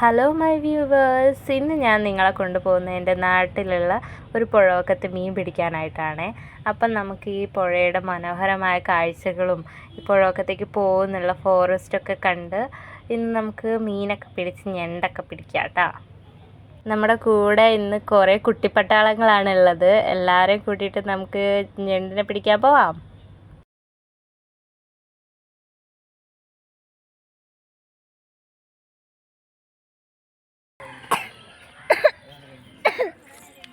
Hello my viewers, ഇന്ന് ഞാൻ നിങ്ങളെ കൊണ്ടുപോകുന്നത് എൻ്റെ നാട്ടിലുള്ള ഒരു പുഴവക്കത്ത് മീൻ പിടിക്കാനായിട്ടാണ്. അപ്പം നമുക്ക് ഈ പുഴയുടെ മനോഹരമായ കാഴ്ചകളും ഈ പുഴവക്കത്തേക്ക് പോകുന്നുള്ള ഫോറസ്റ്റൊക്കെ കണ്ട് ഇന്ന് നമുക്ക് മീനൊക്കെ പിടിച്ച് ഞണ്ടൊക്കെ പിടിക്കാം കേട്ടോ. നമ്മുടെ കൂടെ ഇന്ന് കുറേ കുട്ടിപ്പട്ടാളങ്ങളാണ് ഉള്ളത്. എല്ലാവരെയും കൂട്ടിയിട്ട് നമുക്ക് ഞണ്ടിനെ പിടിക്കാൻ പോവാം.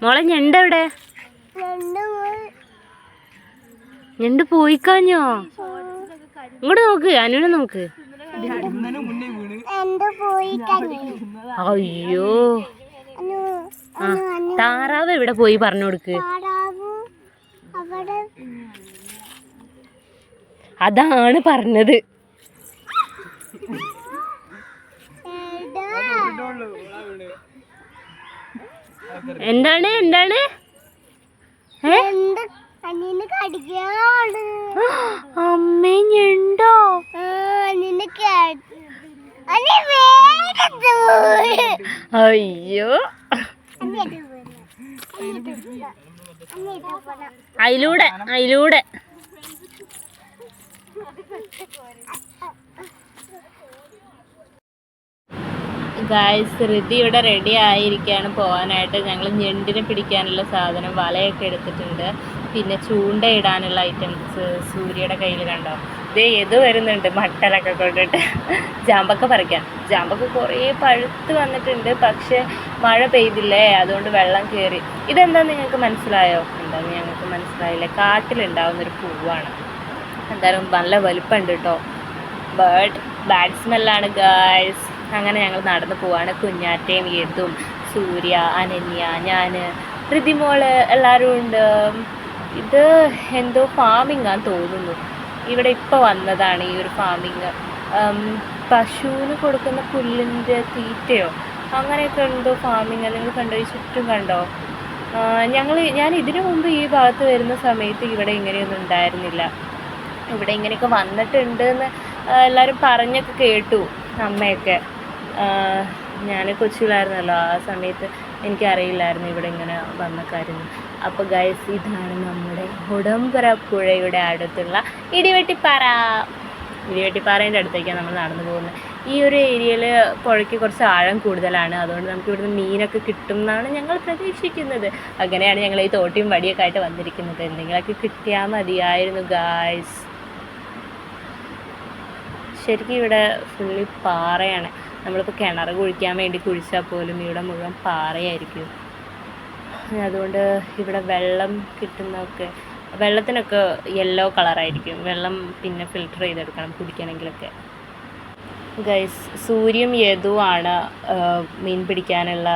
മോളെ ഞണ്ട് എവിടെ? ഞണ്ട് പോയിക്കാഞ്ഞോ? ഇങ്ങോട്ട് നോക്ക്, അനുവിനെ നോക്ക്. അയ്യോ, താറാവ് എവിടെ പോയി പറഞ്ഞു കൊടുക്ക്. അതാണ് പറഞ്ഞത്. എന്താണ് എന്താണ്? അമ്മേ ഞണ്ടോ? അയ്യോ, അതിലൂടെ അതിലൂടെ ഗായ്സ്, ഋതി ഇവിടെ റെഡി ആയിരിക്കുകയാണ് പോകാനായിട്ട്. ഞങ്ങൾ ഞണ്ടിനെ പിടിക്കാനുള്ള സാധനം വലയൊക്കെ എടുത്തിട്ടുണ്ട്. പിന്നെ ചൂണ്ടയിടാനുള്ള ഐറ്റംസ് സൂര്യയുടെ കയ്യിൽ കണ്ടോ. ഇത് വരുന്നുണ്ട് മട്ടലൊക്കെ കൊണ്ടിട്ട് ജാമ്പക്ക പറിക്കാൻ. ജാമ്പക്ക കുറേ പഴുത്ത് വന്നിട്ടുണ്ട്, പക്ഷെ മഴ പെയ്തില്ലേ, അതുകൊണ്ട് വെള്ളം കയറി. ഇതെന്താന്ന് നിങ്ങൾക്ക് മനസ്സിലായോ? എന്താന്ന് ഞങ്ങൾക്ക് മനസ്സിലായില്ലേ. കാട്ടിലുണ്ടാവുന്നൊരു പൂവാണ്. എന്തായാലും നല്ല വലുപ്പമുണ്ട് കേട്ടോ. ബാഡ് സ്മെല്ലാണ് ഗായ്സ്. അങ്ങനെ ഞങ്ങൾ നടന്നു പോവാണ്. കുഞ്ഞാറ്റയും യദും സൂര്യ, അനന്യ, ഞാൻ, ഋതിമോള് എല്ലാവരും ഉണ്ട്. ഇത് എന്തോ ഫാമിങ്ങാന്ന് തോന്നുന്നു. ഇവിടെ ഇപ്പോൾ വന്നതാണ് ഈ ഒരു ഫാമിങ്. പശുവിന് കൊടുക്കുന്ന പുല്ലിൻ്റെ തീറ്റയോ അങ്ങനെയൊക്കെ എന്തോ ഫാമിങ്. നിങ്ങൾ കണ്ടോ? ഈ ചുറ്റും കണ്ടോ? ഞാൻ ഇതിനു മുമ്പ് ഈ ഭാഗത്ത് വരുന്ന സമയത്ത് ഇവിടെ ഇങ്ങനെയൊന്നും ഉണ്ടായിരുന്നില്ല. ഇവിടെ ഇങ്ങനെയൊക്കെ വന്നിട്ടുണ്ടെന്ന് എല്ലാവരും പറഞ്ഞൊക്കെ കേട്ടു, അമ്മയൊക്കെ. ഞാൻ കൊച്ചിയിലായിരുന്നല്ലോ ആ സമയത്ത്, എനിക്കറിയില്ലായിരുന്നു ഇവിടെ ഇങ്ങനെ വന്ന കാര്യം. അപ്പോൾ ഗൈസ്, ഇതാണ് നമ്മുടെ ഉടമ്പുറ പുഴയുടെ അടുത്തുള്ള ഇടിവെട്ടിപ്പാറേൻ്റെ അടുത്തേക്കാണ് നമ്മൾ നടന്നു പോകുന്നത്. ഈ ഒരു ഏരിയയിൽ പുഴയ്ക്ക് കുറച്ച് ആഴം കൂടുതലാണ്. അതുകൊണ്ട് നമുക്ക് ഇവിടുന്ന് മീനൊക്കെ കിട്ടും എന്നാണ് ഞങ്ങൾ പ്രതീക്ഷിക്കുന്നത്. അങ്ങനെയാണ് ഞങ്ങൾ ഈ തോട്ടിയും വടിയൊക്കെ ആയിട്ട് വന്നിരിക്കുന്നത്. എന്തെങ്കിലുമൊക്കെ കിട്ടിയാൽ മതിയായിരുന്നു ഗായ്സ്. ശരിക്കും ഇവിടെ ഫുള്ളി പാറയാണ്. നമ്മളിപ്പോൾ കിണർ കുഴിക്കാൻ വേണ്ടി കുഴിച്ചാൽ പോലും ഇവിടെ മുഴുവൻ പാറയായിരിക്കും. അതുകൊണ്ട് ഇവിടെ വെള്ളം കിട്ടുന്നതൊക്കെ, വെള്ളത്തിനൊക്കെ യെല്ലോ കളറായിരിക്കും. വെള്ളം പിന്നെ ഫിൽറ്റർ ചെയ്തെടുക്കണം കുടിക്കണമെങ്കിലൊക്കെ. ഗൈസ്, സൂര്യയും യദുവാണ് മീൻ പിടിക്കാനുള്ള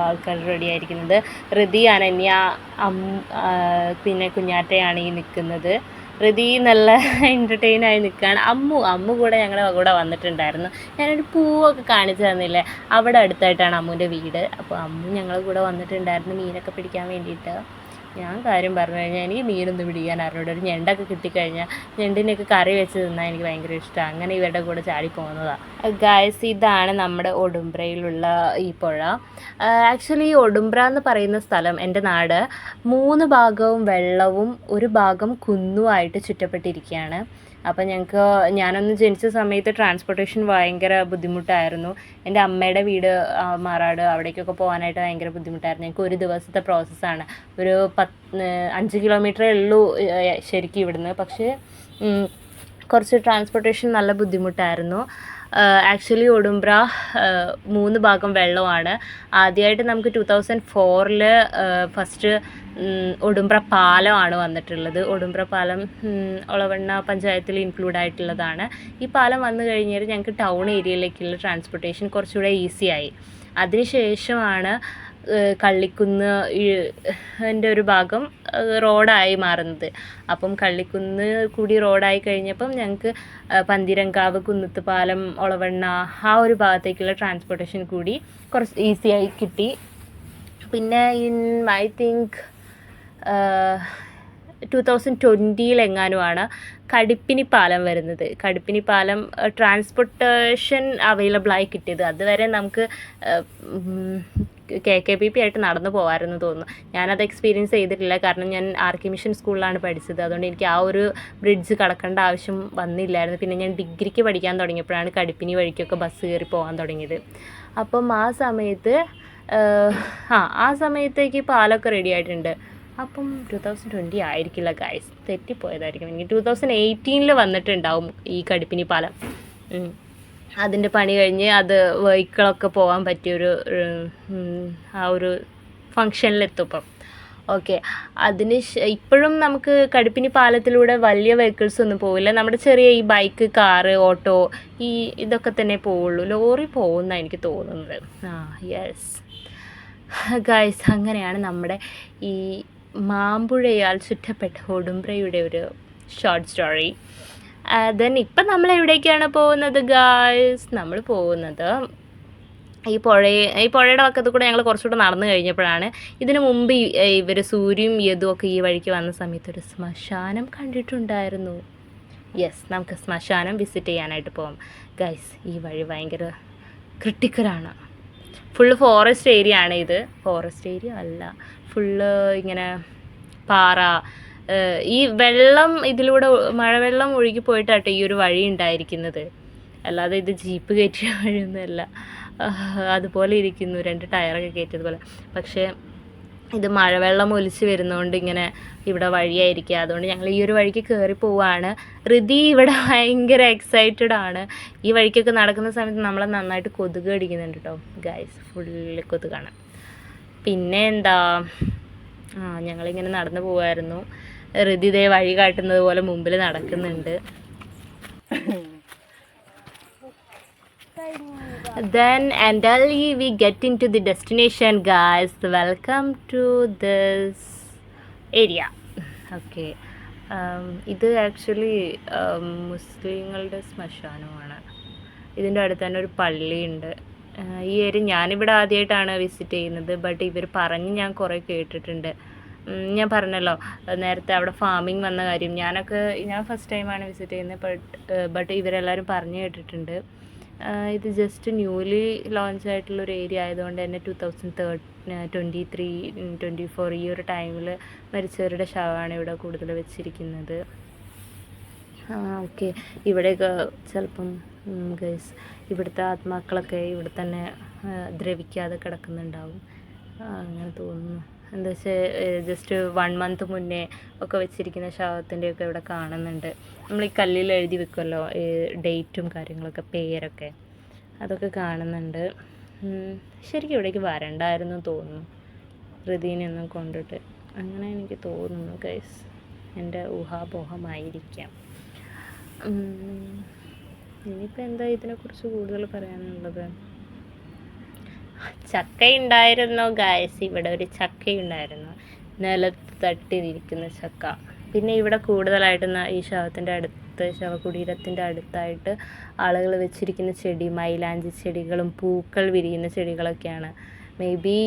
ആൾക്കാർ റെഡി ആയിരിക്കുന്നത്. ഋതി, അനന്യ, പിന്നെ കുഞ്ഞാറ്റയാണ് ഈ നിൽക്കുന്നത്. ഋതി നല്ല എൻ്റർടൈനായി നിൽക്കുകയാണ്. അമ്മു കൂടെ ഞങ്ങളുടെ കൂടെ വന്നിട്ടുണ്ടായിരുന്നു. ഞാനൊരു പൂവൊക്കെ കാണിച്ചു തന്നില്ലേ, അവിടെ അടുത്തായിട്ടാണ് അമ്മുവിൻ്റെ വീട്. അപ്പോൾ അമ്മു ഞങ്ങളുടെ കൂടെ വന്നിട്ടുണ്ടായിരുന്നു മീനൊക്കെ പിടിക്കാൻ വേണ്ടിയിട്ട്. ഞാൻ കാര്യം പറഞ്ഞു കഴിഞ്ഞാൽ എനിക്ക് മീനൊന്നും പിടിക്കാൻ അറിഞ്ഞൂടെ. ഒരു ഞണ്ടൊക്കെ കിട്ടിക്കഴിഞ്ഞാൽ ഞണ്ടിനെയൊക്കെ കറി വെച്ച് തിന്നാൽ എനിക്ക് ഭയങ്കര ഇഷ്ടമാണ്. അങ്ങനെ ഇവരുടെ കൂടെ ചാടി പോകുന്നതാണ്. ഗായ്സ്, ഇതാണ് നമ്മുടെ ഒടുംബ്രയിലുള്ള ഈ പുഴ. ആക്ച്വലി ഈ ഒടുംബ്ര എന്ന് പറയുന്ന സ്ഥലം, എൻ്റെ നാട്, 3 ഭാഗവും വെള്ളവും 1 ഭാഗം കുന്നുമായിട്ട് ചുറ്റപ്പെട്ടിരിക്കുകയാണ്. അപ്പം ഞാനൊന്ന് ജനിച്ച സമയത്ത് ട്രാൻസ്പോർട്ടേഷൻ ഭയങ്കര ബുദ്ധിമുട്ടായിരുന്നു. എൻ്റെ അമ്മയുടെ വീട് മാറാട്, അവിടേക്കൊക്കെ പോകാനായിട്ട് ഭയങ്കര ബുദ്ധിമുട്ടായിരുന്നു. ഞങ്ങൾക്ക് ഒരു ദിവസത്തെ പ്രോസസ്സാണ്. ഒരു 5 കിലോമീറ്ററേ ഉള്ളൂ ശരിക്കും ഇവിടുന്ന്. പക്ഷേ കുറച്ച് ട്രാൻസ്പോർട്ടേഷൻ നല്ല ബുദ്ധിമുട്ടായിരുന്നു. ആക്ച്വലി ഒടുംബ്ര 3 ഭാഗം വെള്ളമാണ്. ആദ്യമായിട്ട് നമുക്ക് 2004 ഫസ്റ്റ് ഒടുംബ്ര പാലമാണ് വന്നിട്ടുള്ളത്. ഒടുംബ്ര പാലം ഒളവണ്ണ പഞ്ചായത്തിൽ ഇൻക്ലൂഡ് ആയിട്ടുള്ളതാണ്. ഈ പാലം വന്നു കഴിഞ്ഞാൽ ഞങ്ങൾക്ക് ടൗൺ ഏരിയയിലേക്കുള്ള ട്രാൻസ്പോർട്ടേഷൻ കുറച്ചുകൂടെ ഈസിയായി. അതിനുശേഷമാണ് കള്ളിക്കുന്ന് എൻ്റെ ഒരു ഭാഗം റോഡായി മാറുന്നത്. അപ്പം കള്ളിക്കുന്ന് കൂടി റോഡായി കഴിഞ്ഞപ്പം ഞങ്ങൾക്ക് പന്തീരങ്കാവ്, കുന്നത്ത് പാലം, ഒളവണ്ണ ആ ഒരു ഭാഗത്തേക്കുള്ള ട്രാൻസ്പോർട്ടേഷൻ കൂടി കുറച്ച് ഈസിയായി കിട്ടി. പിന്നെ ഐ തിങ്ക് 2020 കടിപ്പിനി പാലം വരുന്നത്. കടിപ്പിനി പാലം ട്രാൻസ്പോർട്ടേഷൻ അവൈലബിൾ ആയി കിട്ടിയത്. അതുവരെ നമുക്ക് KKPP ആയിട്ട് നടന്നു പോകാമായിരുന്നു തോന്നുന്നു. ഞാനത് എക്സ്പീരിയൻസ് ചെയ്തിട്ടില്ല, കാരണം ഞാൻ RK മിഷൻ സ്കൂളിലാണ് പഠിച്ചത്. അതുകൊണ്ട് എനിക്ക് ആ ഒരു ബ്രിഡ്ജ് കടക്കേണ്ട ആവശ്യം വന്നില്ലായിരുന്നു. പിന്നെ ഞാൻ ഡിഗ്രിക്ക് പഠിക്കാൻ തുടങ്ങിയപ്പോഴാണ് കടിപ്പിനി വഴിക്കൊക്കെ ബസ് കയറി പോകാൻ തുടങ്ങിയത്. അപ്പം ആ സമയത്തേക്ക് പാലമൊക്കെ റെഡി ആയിട്ടുണ്ട്. അപ്പം 2020 ആയിരിക്കില്ല ഗൈസ്, തെറ്റിപ്പോയതായിരിക്കും. എനിക്ക് 2018 വന്നിട്ടുണ്ടാവും ഈ കടിപ്പിനി പാലം. അതിൻ്റെ പണി കഴിഞ്ഞ് അത് വെഹിക്കിളൊക്കെ പോകാൻ പറ്റിയൊരു ആ ഒരു ഫങ്ഷനിലെത്തുമ്പം ഓക്കെ. ഇപ്പോഴും നമുക്ക് കടിപ്പിനി പാലത്തിലൂടെ വലിയ വെഹിക്കിൾസ് ഒന്നും പോവില്ല. നമ്മുടെ ചെറിയ ഈ ബൈക്ക്, കാറ്, ഓട്ടോ ഇതൊക്കെ തന്നെ പോവുള്ളൂ. ലോറി പോകുമെന്നാണ് എനിക്ക് തോന്നുന്നത്. യെസ് ഗൈസ്, അങ്ങനെയാണ് നമ്മുടെ ഈ മാമ്പുഴയാൽ ചുറ്റപ്പെട്ട ഉടുമ്പ്രയുടെ ഒരു ഷോർട്ട് സ്റ്റോറി. ദെൻ ഇപ്പം നമ്മൾ എവിടേക്കാണ് പോകുന്നത് ഗൈസ്? നമ്മൾ പോകുന്നത് ഈ പുഴയുടെ വക്കത്ത് കൂടെ ഞങ്ങൾ കുറച്ചുകൂടെ നടന്നു കഴിഞ്ഞപ്പോഴാണ്, ഇതിനു മുമ്പ് ഇവർ സൂര്യയും യദുവും ഒക്കെ ഈ വഴിക്ക് വന്ന സമയത്ത് ഒരു ശ്മശാനം കണ്ടിട്ടുണ്ടായിരുന്നു. യെസ്, നമുക്ക് ശ്മശാനം വിസിറ്റ് ചെയ്യാനായിട്ട് പോകാം ഗൈസ്. ഈ വഴി ഭയങ്കര ക്രിട്ടിക്കലാണ്. ഫുള്ള് ഫോറസ്റ്റ് ഏരിയ ആണ് ഇത്. ഫോറസ്റ്റ് ഏരിയ അല്ല, ഫുള്ള് ഇങ്ങനെ പാറ, ഈ വെള്ളം ഇതിലൂടെ മഴവെള്ളം ഒഴുകി പോയിട്ടാട്ടോ ഈ ഒരു വഴി ഉണ്ടായിരിക്കുന്നത്. അല്ലാതെ ഇത് ജീപ്പ് കയറ്റിയ വഴിയൊന്നുമല്ല. അതുപോലെ ഇരിക്കുന്നു, 2 ടയറൊക്കെ കയറ്റിയതുപോലെ. പക്ഷേ ഇത് മഴവെള്ളം ഒലിച്ച് വരുന്നതുകൊണ്ട് ഇങ്ങനെ ഇവിടെ വഴിയായിരിക്കുക. അതുകൊണ്ട് ഞങ്ങൾ ഈ ഒരു വഴിക്ക് കയറി പോവുകയാണ്. ഋതി ഇവിടെ ഭയങ്കര എക്സൈറ്റഡ് ആണ്. ഈ വഴിക്കൊക്കെ നടക്കുന്ന സമയത്ത് നമ്മളെ നന്നായിട്ട് കൊതുക് കടിക്കുന്നുണ്ട് കേട്ടോ ഗൈസ്, ഫുള്ള് കൊതുകാണ്. പിന്നെ എന്താ, ഞങ്ങളിങ്ങനെ നടന്നു പോവായിരുന്നു. ഋതി ഇതേ വഴി കാട്ടുന്നത് പോലെ മുമ്പിൽ നടക്കുന്നുണ്ട്. Then and early we get into the destination guys. Welcome to this area. Okay. ഇത് ആക്ച്വലി മുസ്ലിങ്ങളുടെ ശ്മശാനമാണ്. ഇതിൻ്റെ അടുത്ത് തന്നെ ഒരു പള്ളിയുണ്ട്. ഈ ഏരിയ ഞാനിവിടെ ആദ്യമായിട്ടാണ് വിസിറ്റ് ചെയ്യുന്നത്. ബട്ട് ഇവർ പറഞ്ഞ് ഞാൻ കുറേ കേട്ടിട്ടുണ്ട്. ഞാൻ പറഞ്ഞല്ലോ നേരത്തെ അവിടെ ഫാമിങ് വന്ന കാര്യം. ഞാൻ ഫസ്റ്റ് ടൈമാണ് വിസിറ്റ് ചെയ്യുന്നത്. ബട്ട് ഇവരെല്ലാവരും പറഞ്ഞു കേട്ടിട്ടുണ്ട്. ഇത് ജസ്റ്റ് ന്യൂലി ലോഞ്ച് ആയിട്ടുള്ളൊരു ഏരിയ ആയതുകൊണ്ട് തന്നെ 2023-24 ഈ ഒരു ടൈമിൽ മരിച്ചവരുടെ ശവമാണ് ഇവിടെ കൂടുതൽ വെച്ചിരിക്കുന്നത്. ഓക്കെ, ഇവിടെയൊക്കെ ചിലപ്പം ഗൈസ് ഇവിടുത്തെ ആത്മാക്കളൊക്കെ ഇവിടെ തന്നെ ദ്രവിക്കാതെ കിടക്കുന്നുണ്ടാവും, അങ്ങനെ തോന്നുന്നു. എന്താ വെച്ചാൽ ജസ്റ്റ് 1 month മുന്നേ ഒക്കെ വെച്ചിരിക്കുന്ന ശവത്തിൻ്റെയൊക്കെ ഇവിടെ കാണുന്നുണ്ട്. നമ്മൾ ഈ കല്ലിൽ എഴുതി വെക്കുമല്ലോ ഡേറ്റും കാര്യങ്ങളൊക്കെ, പേരൊക്കെ, അതൊക്കെ കാണുന്നുണ്ട്. ശരിക്കും ഇവിടേക്ക് വരണ്ടായിരുന്നു തോന്നുന്നു, ഋതീനെയൊന്നും കൊണ്ടിട്ട്. അങ്ങനെ എനിക്ക് തോന്നുന്നു ഗൈസ്, എൻ്റെ ഊഹാപോഹമായിരിക്കാം. ഇനിയിപ്പോൾ എന്താ ഇതിനെക്കുറിച്ച് കൂടുതൽ പറയാനുള്ളത്? ചക്കയുണ്ടായിരുന്നു ഗായ്സ്, ഇവിടെ ഒരു ചക്കയുണ്ടായിരുന്നു, നിലത്ത് തട്ടിയിരിക്കുന്ന ചക്ക. പിന്നെ ഇവിടെ കൂടുതലായിട്ട് ഈ ശവകുടീരത്തിൻ്റെ അടുത്തായിട്ട് ആളുകൾ വെച്ചിരിക്കുന്ന ചെടി മൈലാഞ്ചി ചെടികളും പൂക്കൾ വിരിയുന്ന ചെടികളൊക്കെയാണ്. മേ ബി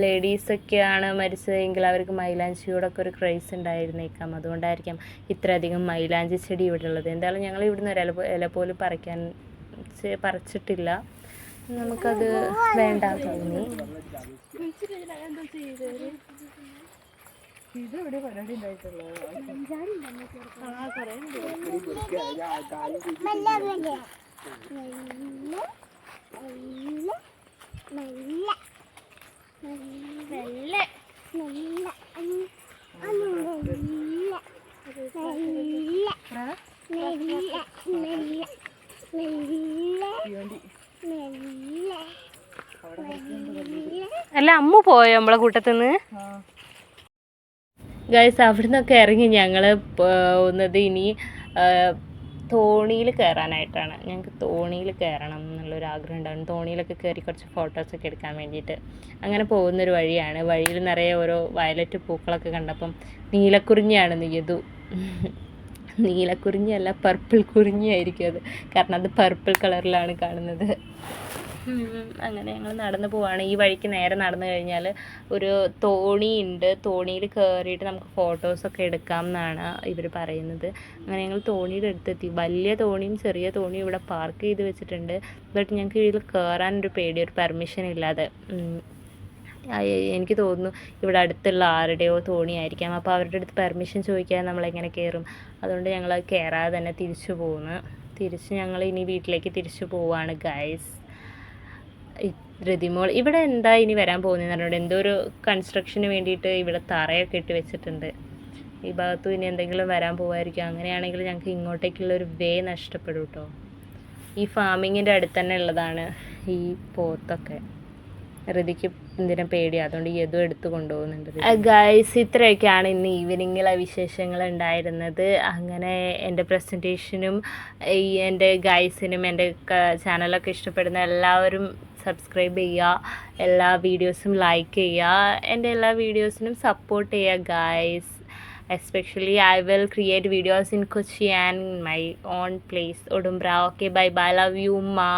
ലേഡീസൊക്കെയാണ് മരിച്ചതെങ്കിൽ അവർക്ക് മൈലാഞ്ചിയോടൊക്കെ ഒരു ക്രൈസ് ഉണ്ടായിരുന്നേക്കാം. അതുകൊണ്ടായിരിക്കാം ഇത്രയധികം മൈലാഞ്ചി ചെടി ഇവിടെ ഉള്ളത്. എന്തായാലും ഞങ്ങൾ ഇവിടുന്ന് ഒരു ഇല പോലും പറിച്ചിട്ടില്ല, നമുക്കത് വേണ്ട തോന്നി. അല്ല അമ്മ പോയോ നമ്മളെ കൂട്ടത്തിന്ന്? ഗൈസ് അവിടെ നിന്നൊക്കെ ഇറങ്ങി ഞങ്ങൾ പോകുന്നത് ഇനി തോണിയിൽ കയറാനായിട്ടാണ്. ഞങ്ങൾക്ക് തോണിയിൽ കയറണം എന്നുള്ളൊരു ആഗ്രഹം ഉണ്ടായിരുന്നു. തോണിയിലൊക്കെ കയറി കുറച്ച് ഫോട്ടോസൊക്കെ എടുക്കാൻ വേണ്ടിയിട്ട് അങ്ങനെ പോകുന്നൊരു വഴിയാണ്. വഴിയിൽ നിറയെ ഓരോ വയലറ്റ് പൂക്കളൊക്കെ കണ്ടപ്പം നീലക്കുറിഞ്ഞിയാണ് യദു. നീലക്കുറിഞ്ഞിയല്ല, പർപ്പിൾ കുറിഞ്ഞിയായിരിക്കും അത്, കാരണം അത് പർപ്പിൾ കളറിലാണ് കാണുന്നത്. അങ്ങനെ ഞങ്ങൾ നടന്നു പോവാണ്. ഈ വഴിക്ക് നേരെ നടന്നു കഴിഞ്ഞാൽ ഒരു തോണിയുണ്ട്. തോണിയിൽ കയറിയിട്ട് നമുക്ക് ഫോട്ടോസൊക്കെ എടുക്കാം എന്നാണ് ഇവർ പറയുന്നത്. അങ്ങനെ ഞങ്ങൾ തോണിയുടെ അടുത്തെത്തി. വലിയ തോണിയും ചെറിയ തോണിയും ഇവിടെ പാർക്ക് ചെയ്ത് വെച്ചിട്ടുണ്ട്. ബട്ട് ഞങ്ങൾക്ക് ഇതിൽ കയറാനൊരു പേടി, ഒരു പെർമിഷൻ ഇല്ലാതെ. എനിക്ക് തോന്നുന്നു ഇവിടെ അടുത്തുള്ള ആരുടെയോ തോണിയായിരിക്കാം. അപ്പോൾ അവരുടെ അടുത്ത് പെർമിഷൻ ചോദിക്കാതെ നമ്മളെങ്ങനെ കയറും? അതുകൊണ്ട് ഞങ്ങൾ കയറാതെ തന്നെ തിരിച്ചു പോകുന്നു. ഞങ്ങൾ ഇനി വീട്ടിലേക്ക് തിരിച്ചു പോവാണ് ഗൈസ്. ഋതിമോൾ ഇവിടെ എന്താ ഇനി വരാൻ പോകുന്നതെന്ന് പറഞ്ഞുകൊണ്ട് എന്തോ ഒരു കൺസ്ട്രക്ഷന് വേണ്ടിയിട്ട് ഇവിടെ തറയൊക്കെ ഇട്ട് വെച്ചിട്ടുണ്ട്. ഈ ഭാഗത്തും ഇനി എന്തെങ്കിലും വരാൻ പോകുമായിരിക്കും. അങ്ങനെയാണെങ്കിൽ ഞങ്ങൾക്ക് ഇങ്ങോട്ടേക്കുള്ളൊരു വേ നഷ്ടപ്പെടും കേട്ടോ. ഈ ഫാമിങ്ങിൻ്റെ അടുത്ത് തന്നെ ഉള്ളതാണ് ഈ പോത്തൊക്കെ. ഋതിക്ക് എന്തിനാ പേടി, അതുകൊണ്ട് ഏതോ എടുത്ത് കൊണ്ടുപോകുന്നുണ്ട്. ഗൈസ്, ഇത്രയൊക്കെയാണ് ഇന്ന് ഈവനിങ്ങിലെ വിശേഷങ്ങൾ ഉണ്ടായിരുന്നത്. അങ്ങനെ എൻ്റെ പ്രസൻറ്റേഷനും എൻ്റെ ഗൈസിനും എൻ്റെ ചാനലൊക്കെ ഇഷ്ടപ്പെടുന്ന എല്ലാവരും സബ്സ്ക്രൈബ് ചെയ്യുക, എല്ലാ വീഡിയോസും ലൈക്ക് ചെയ്യുക, എൻ്റെ എല്ലാ വീഡിയോസിനും സപ്പോർട്ട് ചെയ്യുക guys. Especially I will create videos in Kochi and my own place, Udumbra. Okay, bye bye, love you ma.